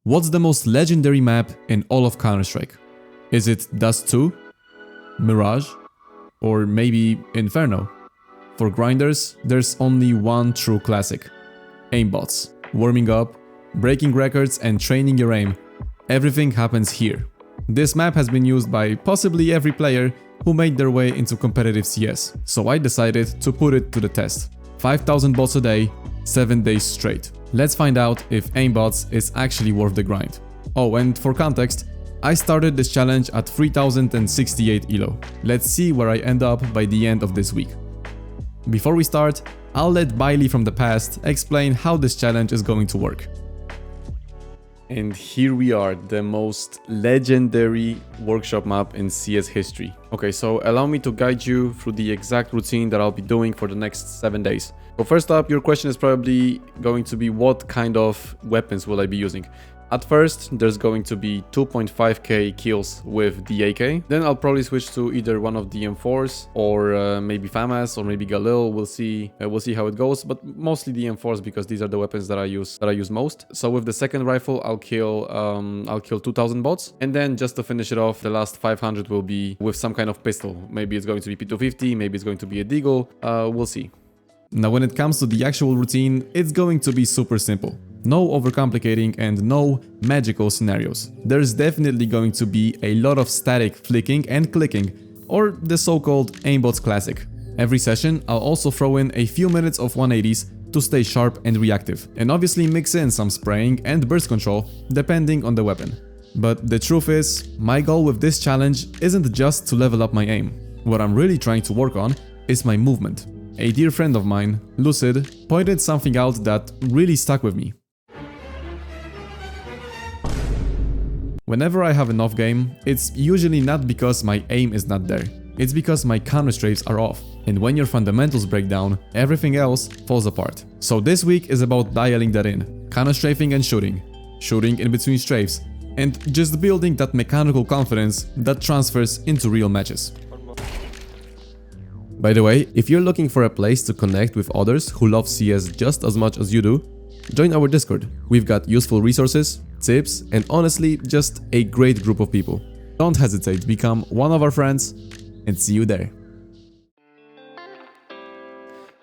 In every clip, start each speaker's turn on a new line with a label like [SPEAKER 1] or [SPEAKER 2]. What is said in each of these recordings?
[SPEAKER 1] What's the most legendary map in all of Counter-Strike? Is it Dust 2? Mirage? Or maybe Inferno? For grinders, there's only one true classic. AimBotz. Warming up, breaking records and training your aim. Everything happens here. This map has been used by possibly every player who made their way into competitive CS, so I decided to put it to the test. 5,000 bots a day, 7 days straight. Let's find out if AimBotz is actually worth the grind. Oh, and for context, I started this challenge at 3068 elo. Let's see where I end up by the end of this week. Before we start, I'll let Biley from the past explain how this challenge is going to work. And here we are, the most legendary workshop map in CS history. Okay, so allow me to guide you through the exact routine that I'll be doing for the next 7 days. So first up, your question is probably going to be what kind of weapons will I be using? At first, there's going to be 2.5k kills with the AK. Then I'll probably switch to either one of the M4s or maybe FAMAS or maybe Galil. We'll see how it goes, but mostly the M4s because these are the weapons that I use most. So with the second rifle, I'll kill 2000 bots, and then just to finish it off, the last 500 will be with some kind of pistol. Maybe it's going to be P250, maybe it's going to be a Deagle. We'll see. Now, when it comes to the actual routine, it's going to be super simple. No overcomplicating and no magical scenarios. There's definitely going to be a lot of static flicking and clicking, or the so-called AimBotz classic. Every session, I'll also throw in a few minutes of 180s to stay sharp and reactive, and obviously mix in some spraying and burst control depending on the weapon. But the truth is, my goal with this challenge isn't just to level up my aim. What I'm really trying to work on is my movement. A dear friend of mine, Lucid, pointed something out that really stuck with me. Whenever I have an off game, it's usually not because my aim is not there. It's because my counter strafes are off. And when your fundamentals break down, everything else falls apart. So this week is about dialing that in. Counter strafing and shooting. Shooting in between strafes. And just building that mechanical confidence that transfers into real matches. By the way, if you're looking for a place to connect with others who love CS just as much as you do, join our Discord. We've got useful resources, tips, and honestly, just a great group of people. Don't hesitate to become one of our friends, and see you there.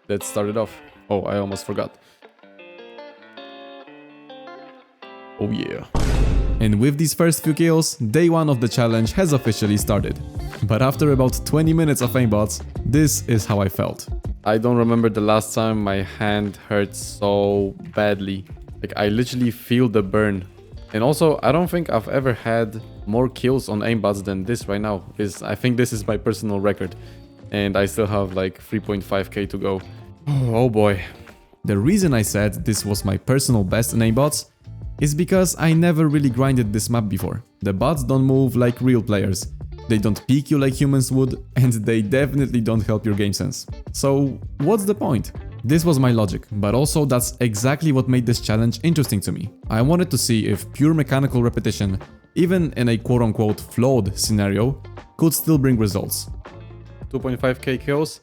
[SPEAKER 1] Let's start it off. Oh, I almost forgot. Oh yeah. And with these first few kills, day 1 of the challenge has officially started. But after about 20 minutes of AimBotz, this is how I felt. I don't remember the last time my hand hurt so badly. Like, I literally feel the burn. And also, I don't think I've ever had more kills on AimBotz than this right now. I think this is my personal record. And I still have like 3.5k to go. Oh boy. The reason I said this was my personal best in AimBotz is because I never really grinded this map before. The bots don't move like real players. They don't peek you like humans would, and they definitely don't help your game sense. So what's the point? This was my logic, but also that's exactly what made this challenge interesting to me. I wanted to see if pure mechanical repetition, even in a quote-unquote flawed scenario, could still bring results. 2.5k kills?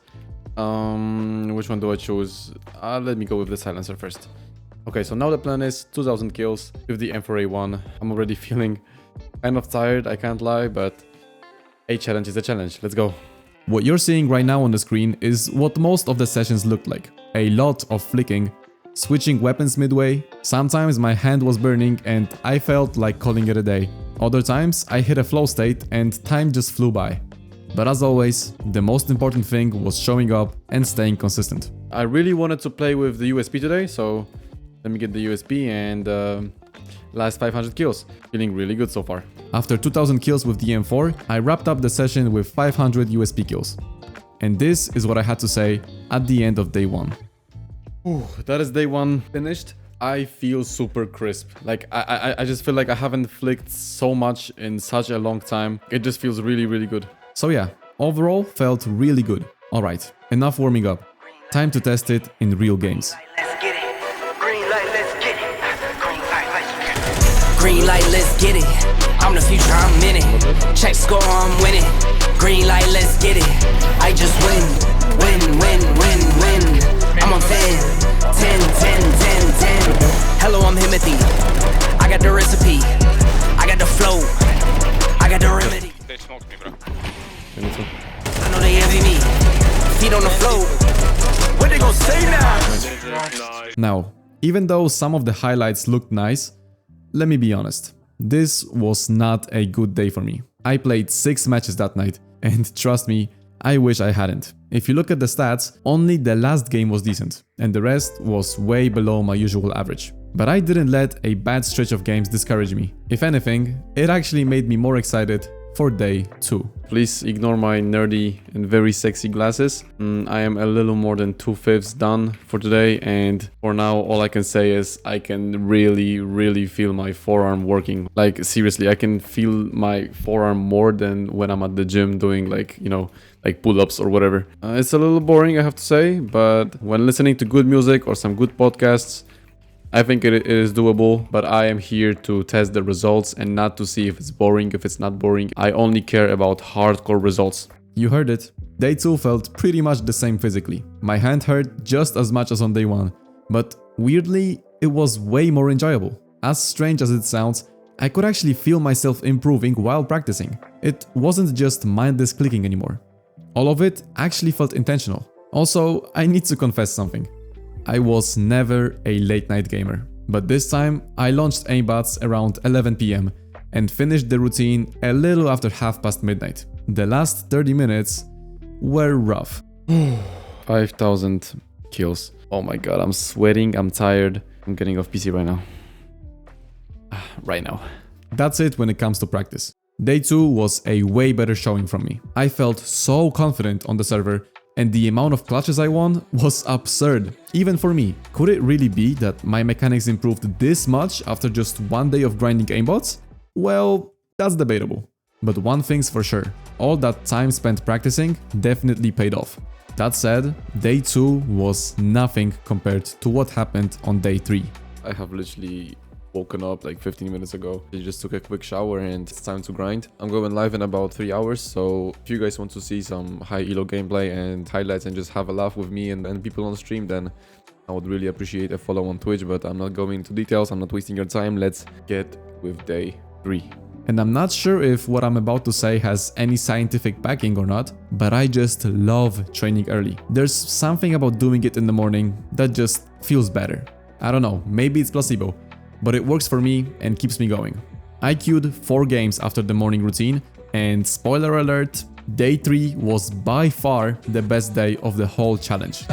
[SPEAKER 1] Which one do I choose? Let me go with the silencer first. Okay, so now the plan is 2000 kills with the M4A1. I'm already feeling kind of tired, I can't lie, but a challenge is a challenge. Let's go. What you're seeing right now on the screen is what most of the sessions looked like. A lot of flicking, switching weapons midway. Sometimes my hand was burning and I felt like calling it a day. Other times I hit a flow state and time just flew by. But as always, the most important thing was showing up and staying consistent. I really wanted to play with the USP today, so let me get the USP and last 500 kills. Feeling really good so far. After 2000 kills with the M4, I wrapped up the session with 500 USP kills. And this is what I had to say at the end of day 1. Ooh, that is day 1 finished. I feel super crisp. Like, I just feel like I haven't flicked so much in such a long time. It just feels really, really good. So yeah, overall felt really good. Alright, enough warming up. Time to test it in real games.
[SPEAKER 2] Green light, let's get it. I'm the future, I'm in it. Check score, I'm winning. Green light, let's get it. I just win, win, win, win, win. I'm on 10, 10, 10, 10, 10. Hello, I'm Himothy. I got the recipe, I got the flow, I got the remedy.
[SPEAKER 3] They smoked me, bro.
[SPEAKER 2] I know they envy me. Feet on the floor. What they gonna say now?
[SPEAKER 1] Now, even though some of the highlights looked nice, let me be honest, this was not a good day for me. I played 6 matches that night, and trust me, I wish I hadn't. If you look at the stats, only the last game was decent, and the rest was way below my usual average. But I didn't let a bad stretch of games discourage me. If anything, it actually made me more excited for day 2. Please ignore my nerdy and very sexy glasses. I am a little more than 2/5 done for today, and for now all I can say is I can really feel my forearm working. Like seriously, I can feel my forearm more than when I'm at the gym doing like, you know, like pull-ups or whatever. It's a little boring, I have to say, but when listening to good music or some good podcasts, I think it is doable, but I am here to test the results and not to see if it's boring, if it's not boring. I only care about hardcore results. You heard it. Day 2 felt pretty much the same physically. My hand hurt just as much as on day 1, but weirdly, it was way more enjoyable. As strange as it sounds, I could actually feel myself improving while practicing. It wasn't just mindless clicking anymore. All of it actually felt intentional. Also, I need to confess something. I was never a late night gamer, but this time I launched AimBotz around 11 PM and finished the routine a little after midnight. The last 30 minutes were rough. 5,000 kills. Oh my god, I'm sweating, I'm tired. I'm getting off PC right now. Right now. That's it when it comes to practice. Day 2 was a way better showing from me. I felt so confident on the server, and the amount of clutches I won was absurd, even for me. Could it really be that my mechanics improved this much after just 1 day of grinding AimBotz? Well, that's debatable. But one thing's for sure, all that time spent practicing definitely paid off. That said, day 2 was nothing compared to what happened on day 3. I have literally woken up like 15 minutes ago. I just took a quick shower and it's time to grind. I'm going live in about 3 hours, so if you guys want to see some high elo gameplay and highlights and just have a laugh with me and people on stream, then I would really appreciate a follow on Twitch, but I'm not going into details, I'm not wasting your time. Let's get with day 3. And I'm not sure if what I'm about to say has any scientific backing or not, but I just love training early. There's something about doing it in the morning that just feels better. I don't know, maybe it's placebo, but it works for me and keeps me going. I queued 4 games after the morning routine, and spoiler alert, day 3 was by far the best day of the whole challenge.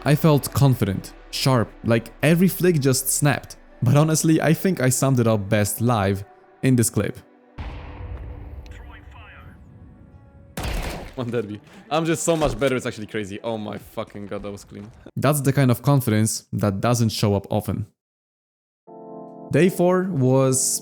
[SPEAKER 1] I felt confident, sharp, like every flick just snapped. But honestly, I think I summed it up best live in this clip. On derby. I'm just so much better, it's actually crazy. Oh my fucking god, that was clean. That's the kind of confidence that doesn't show up often. Day 4 was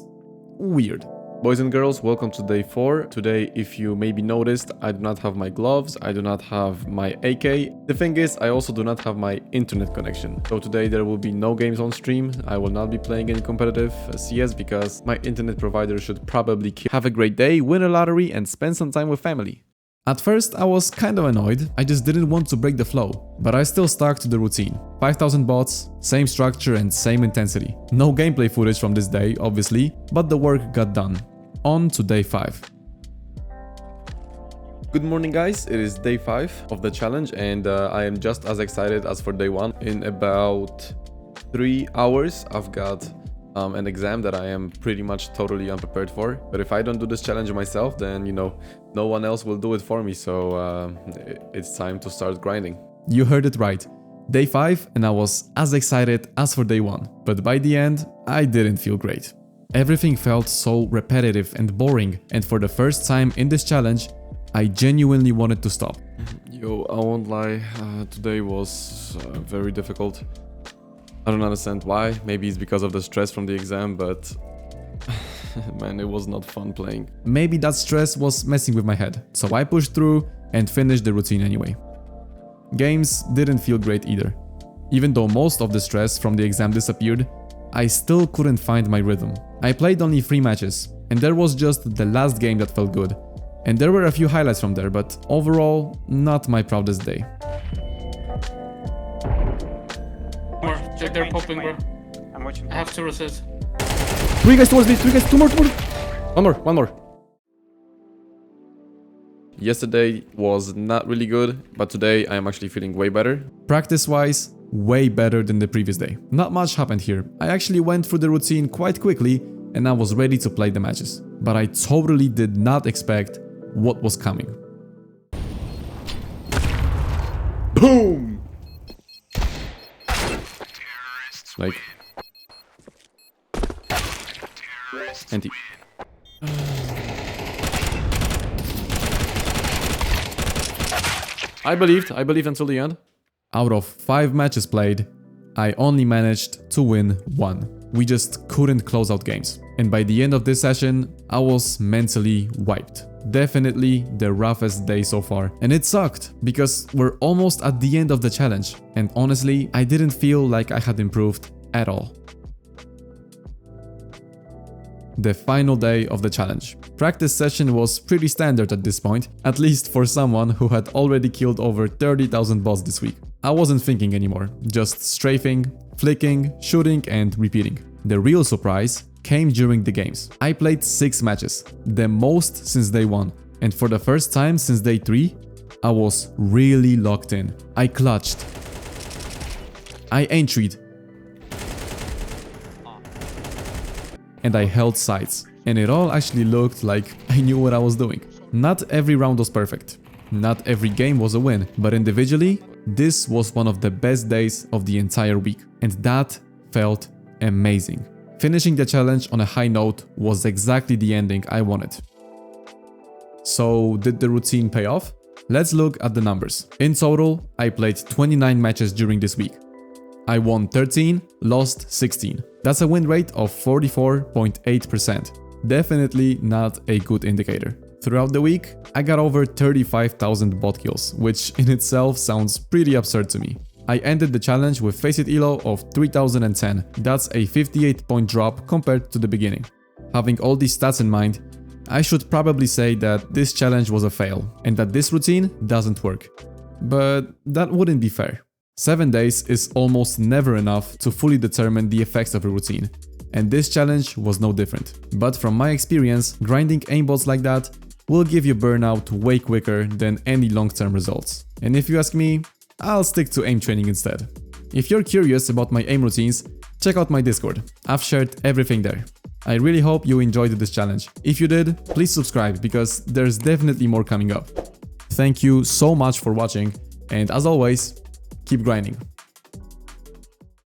[SPEAKER 1] weird. Boys and girls, welcome to day 4. Today, if you maybe noticed, I do not have my gloves, I do not have my AK. The thing is, I also do not have my internet connection. So today there will be no games on stream. I will not be playing any competitive CS because my internet provider should probably have a great day, win a lottery and spend some time with family. At first, I was kind of annoyed, I just didn't want to break the flow, but I still stuck to the routine. 5,000 bots, same structure and same intensity. No gameplay footage from this day, obviously, but the work got done. On to day 5. Good morning guys, it is day 5 of the challenge and I am just as excited as for day 1. In about 3 hours, I've got an exam that I am pretty much totally unprepared for. But if I don't do this challenge myself, then you know, no one else will do it for me, so it's time to start grinding. You heard it right. Day 5 and I was as excited as for day 1, but by the end, I didn't feel great. Everything felt so repetitive and boring, and for the first time in this challenge, I genuinely wanted to stop. Yo, I won't lie, today was very difficult. I don't understand why. Maybe it's because of the stress from the exam, but man, it was not fun playing. Maybe that stress was messing with my head, so I pushed through and finished the routine anyway. Games didn't feel great either. Even though most of the stress from the exam disappeared, I still couldn't find my rhythm. I played only 3 matches, and there was just the last game that felt good. And there were a few highlights from there, but overall, not my proudest day.
[SPEAKER 3] More. They're popping, bro.
[SPEAKER 4] I'm watching.
[SPEAKER 3] I have 2 resists.
[SPEAKER 1] 3 guys towards me, 3 guys, 2 more. One more. Yesterday was not really good, but today I am actually feeling way better. Practice-wise, way better than the previous day. Not much happened here. I actually went through the routine quite quickly and I was ready to play the matches. But I totally did not expect what was coming. Boom! Like... Anti. I believed until the end. Out of 5 matches played, I only managed to win 1. We just couldn't close out games. And by the end of this session, I was mentally wiped. Definitely the roughest day so far. And it sucked, because we're almost at the end of the challenge. And honestly, I didn't feel like I had improved at all. The final day of the challenge. Practice session was pretty standard at this point, at least for someone who had already killed over 30,000 bots this week. I wasn't thinking anymore, just strafing, flicking, shooting and repeating. The real surprise came during the games. I played 6 matches, the most since day 1, and for the first time since day 3, I was really locked in. I clutched. I entry'd. And I held sights, and it all actually looked like I knew what I was doing. Not every round was perfect, not every game was a win, but individually, this was one of the best days of the entire week, and that felt amazing. Finishing the challenge on a high note was exactly the ending I wanted. So, did the routine pay off? Let's look at the numbers. In total, I played 29 matches during this week. I won 13, lost 16. That's a win rate of 44.8%. Definitely not a good indicator. Throughout the week, I got over 35,000 bot kills, which in itself sounds pretty absurd to me. I ended the challenge with Faceit Elo of 3010. That's a 58-point drop compared to the beginning. Having all these stats in mind, I should probably say that this challenge was a fail and that this routine doesn't work. But that wouldn't be fair. 7 days is almost never enough to fully determine the effects of a routine, and this challenge was no different. But from my experience, grinding AimBotz like that will give you burnout way quicker than any long-term results. And if you ask me, I'll stick to aim training instead. If you're curious about my aim routines, check out my Discord. I've shared everything there. I really hope you enjoyed this challenge. If you did, please subscribe because there's definitely more coming up. Thank you so much for watching, and as always, keep grinding.